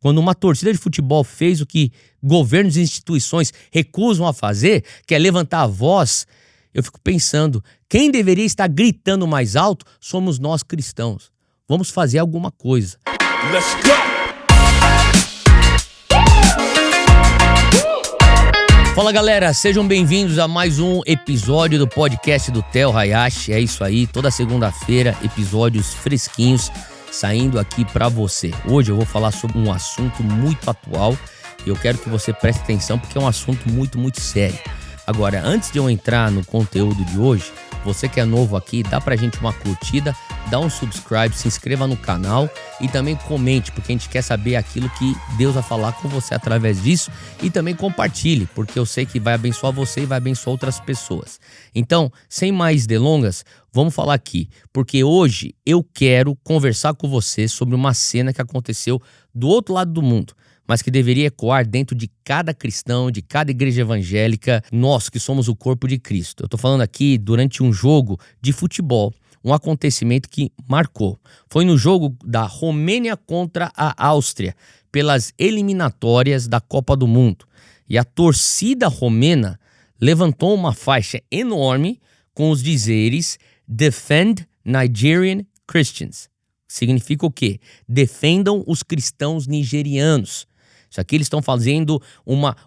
quando uma torcida de futebol fez o que governos e instituições recusam a fazer, que é levantar a voz, eu fico pensando, quem deveria estar gritando mais alto somos nós cristãos. Vamos fazer alguma coisa. Let's go! Fala galera, sejam bem-vindos a mais um episódio do podcast do Theo Hayashi. É isso aí, toda segunda-feira, episódios fresquinhos saindo aqui pra você. Hoje eu vou falar sobre um assunto muito atual e eu quero que você preste atenção porque é um assunto muito sério. Agora, antes de eu entrar no conteúdo de hoje, você que é novo aqui, dá pra gente uma curtida, dá um subscribe, se inscreva no canal e também comente, porque a gente quer saber aquilo que Deus vai falar com você através disso, e também compartilhe, porque eu sei que vai abençoar você e vai abençoar outras pessoas. Então, sem mais delongas, vamos falar aqui, porque hoje eu quero conversar com você sobre uma cena que aconteceu do outro lado do mundo, mas que deveria ecoar dentro de cada cristão, de cada igreja evangélica, nós que somos o corpo de Cristo. Eu tô falando aqui durante um jogo de futebol, um acontecimento que marcou. Foi no jogo da Romênia contra a Áustria, pelas eliminatórias da Copa do Mundo. E a torcida romena levantou uma faixa enorme com os dizeres "Defend Nigerian Christians". Significa o quê? Defendam os cristãos nigerianos. Isso aqui eles estão fazendo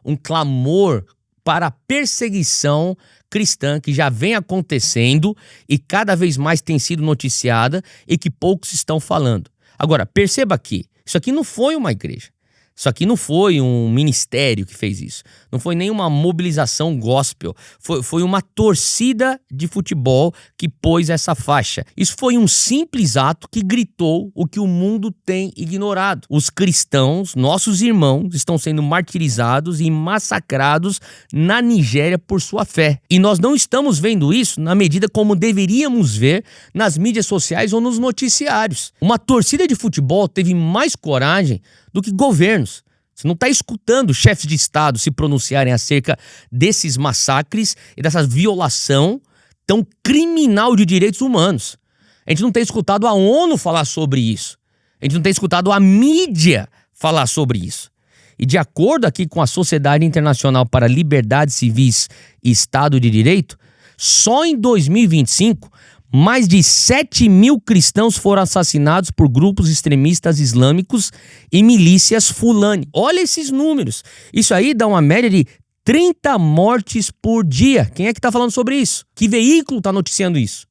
um clamor para a perseguição cristã que já vem acontecendo e cada vez mais tem sido noticiada e que poucos estão falando. Agora, perceba aqui, isso aqui não foi uma igreja. Isso aqui não foi um ministério que fez isso. Não foi nenhuma mobilização gospel. Foi uma torcida de futebol que pôs essa faixa. Isso foi um simples ato que gritou o que o mundo tem ignorado. Os cristãos, nossos irmãos, estão sendo martirizados e massacrados na Nigéria por sua fé. E nós não estamos vendo isso na medida como deveríamos ver nas mídias sociais ou nos noticiários. Uma torcida de futebol teve mais coragem do que governos. Você não está escutando chefes de Estado se pronunciarem acerca desses massacres e dessa violação tão criminal de direitos humanos. A gente não tem escutado a ONU falar sobre isso. A gente não tem escutado a mídia falar sobre isso. E de acordo aqui com a Sociedade Internacional para Liberdades Civis e Estado de Direito, só em 2025, mais de 7 mil cristãos foram assassinados por grupos extremistas islâmicos e milícias Fulani. Olha esses números. Isso aí dá uma média de 30 mortes por dia. Quem é que está falando sobre isso? Que veículo está noticiando isso?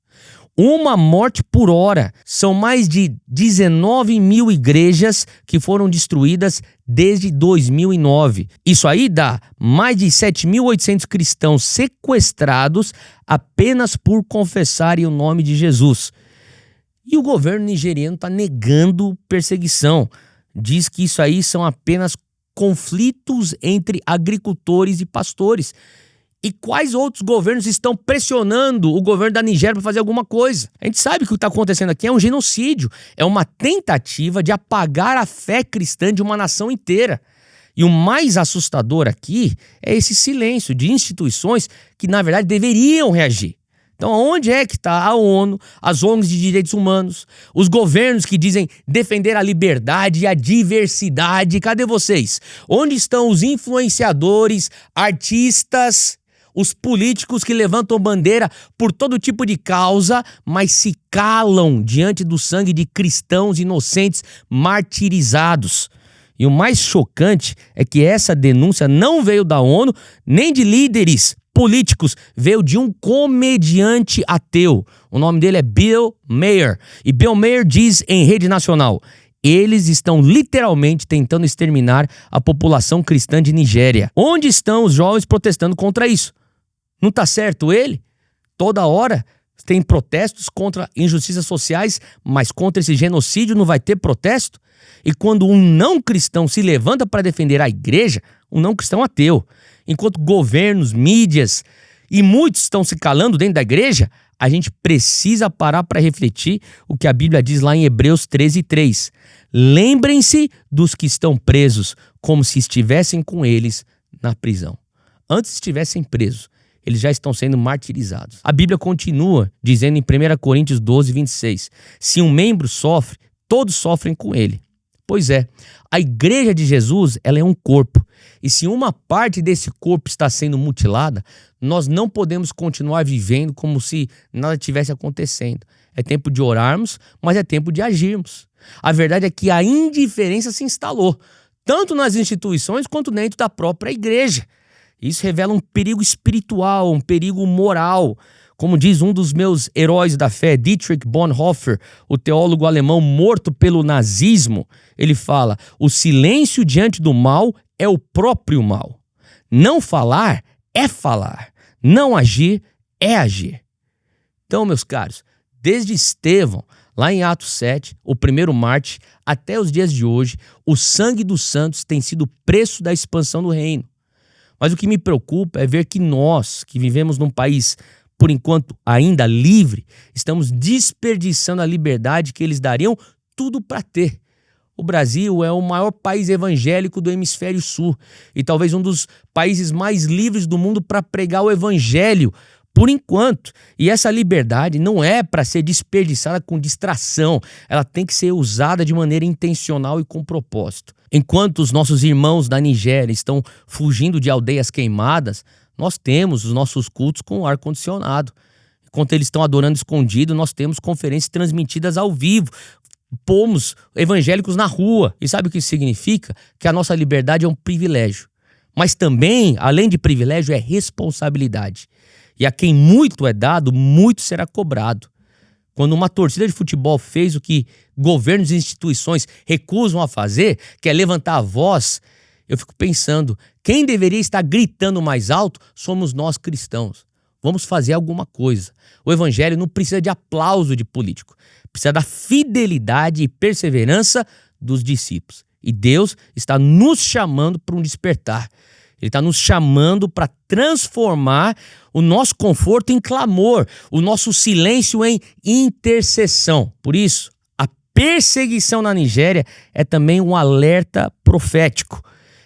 Uma morte por hora. São mais de 19 mil igrejas que foram destruídas desde 2009. Isso aí dá mais de 7.800 cristãos sequestrados apenas por confessarem o nome de Jesus. E o governo nigeriano está negando perseguição. Diz que isso aí são apenas conflitos entre agricultores e pastores. E quais outros governos estão pressionando o governo da Nigéria para fazer alguma coisa? A gente sabe que o que está acontecendo aqui é um genocídio. É uma tentativa de apagar a fé cristã de uma nação inteira. E o mais assustador aqui é esse silêncio de instituições que, na verdade, deveriam reagir. Então, onde é que está a ONU, as ONGs de direitos humanos, os governos que dizem defender a liberdade e a diversidade? Cadê vocês? Onde estão os influenciadores, artistas, os políticos que levantam bandeira por todo tipo de causa, mas se calam diante do sangue de cristãos inocentes martirizados? E o mais chocante é que essa denúncia não veio da ONU, nem de líderes políticos, veio de um comediante ateu. O nome dele é Bill Maher. E Bill Maher diz em rede nacional: eles estão literalmente tentando exterminar a população cristã de Nigéria. Onde estão os jovens protestando contra isso? Não tá certo ele? Toda hora tem protestos contra injustiças sociais, mas contra esse genocídio não vai ter protesto? E quando um não cristão se levanta para defender a igreja, um não cristão ateu, enquanto governos, mídias e muitos estão se calando dentro da igreja, a gente precisa parar para refletir o que a Bíblia diz lá em Hebreus 13:3. Lembrem-se dos que estão presos, como se estivessem com eles na prisão. Antes estivessem presos, eles já estão sendo martirizados. A Bíblia continua dizendo em 1 Coríntios 12:26, se um membro sofre, todos sofrem com ele. Pois é, a igreja de Jesus, ela é um corpo. E se uma parte desse corpo está sendo mutilada, nós não podemos continuar vivendo como se nada tivesse acontecendo. É tempo de orarmos, mas é tempo de agirmos. A verdade é que a indiferença se instalou, tanto nas instituições quanto dentro da própria igreja. Isso revela um perigo espiritual, um perigo moral. Como diz um dos meus heróis da fé, Dietrich Bonhoeffer, o teólogo alemão morto pelo nazismo, ele fala: o silêncio diante do mal é o próprio mal. Não falar é falar. Não agir é agir. Então, meus caros, desde Estevão, lá em Atos 7, o primeiro mártir, até os dias de hoje, o sangue dos santos tem sido o preço da expansão do reino. Mas o que me preocupa é ver que nós, que vivemos num país, por enquanto, ainda livre, estamos desperdiçando a liberdade que eles dariam tudo para ter. O Brasil é o maior país evangélico do hemisfério sul e talvez um dos países mais livres do mundo para pregar o evangelho, por enquanto. E essa liberdade não é para ser desperdiçada com distração, ela tem que ser usada de maneira intencional e com propósito. Enquanto os nossos irmãos da Nigéria estão fugindo de aldeias queimadas, nós temos os nossos cultos com ar-condicionado. Enquanto eles estão adorando escondido, nós temos conferências transmitidas ao vivo. Pomos evangélicos na rua. E sabe o que isso significa? Que a nossa liberdade é um privilégio. Mas também, além de privilégio, é responsabilidade. E a quem muito é dado, muito será cobrado. Quando uma torcida de futebol fez o que governos e instituições recusam a fazer, que é levantar a voz, eu fico pensando, quem deveria estar gritando mais alto somos nós cristãos. Vamos fazer alguma coisa. O evangelho não precisa de aplauso de político. Precisa da fidelidade e perseverança dos discípulos. E Deus está nos chamando para um despertar. Ele está nos chamando para transformar o nosso conforto em clamor, o nosso silêncio em intercessão. Por isso, a perseguição na Nigéria é também um alerta profético.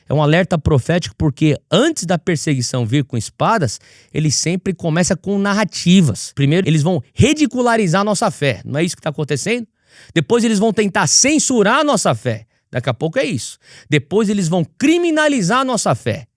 É um alerta profético porque antes da perseguição vir com espadas, ele sempre começa com narrativas. Primeiro, eles vão ridicularizar a nossa fé. Não é isso que está acontecendo? Depois eles vão tentar censurar a nossa fé. Daqui a pouco é isso. Depois eles vão criminalizar a nossa fé.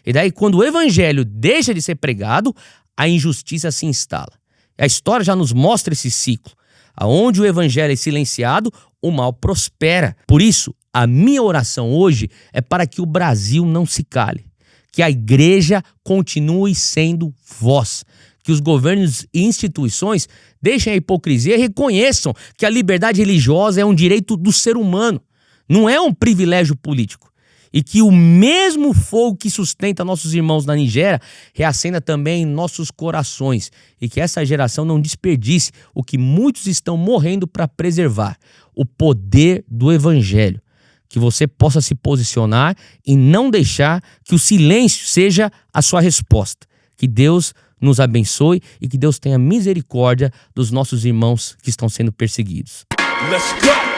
E daí, quando o evangelho deixa de ser pregado, a injustiça se instala. A história já nos mostra esse ciclo. Aonde o evangelho é silenciado, o mal prospera. Por isso, a minha oração hoje é para que o Brasil não se cale. Que a igreja continue sendo voz. Que os governos e instituições deixem a hipocrisia e reconheçam que a liberdade religiosa é um direito do ser humano. Não é um privilégio político. E que o mesmo fogo que sustenta nossos irmãos na Nigéria reacenda também em nossos corações. E que essa geração não desperdice o que muitos estão morrendo para preservar: o poder do evangelho. Que você possa se posicionar e não deixar que o silêncio seja a sua resposta. Que Deus nos abençoe e que Deus tenha misericórdia dos nossos irmãos que estão sendo perseguidos. Let's go!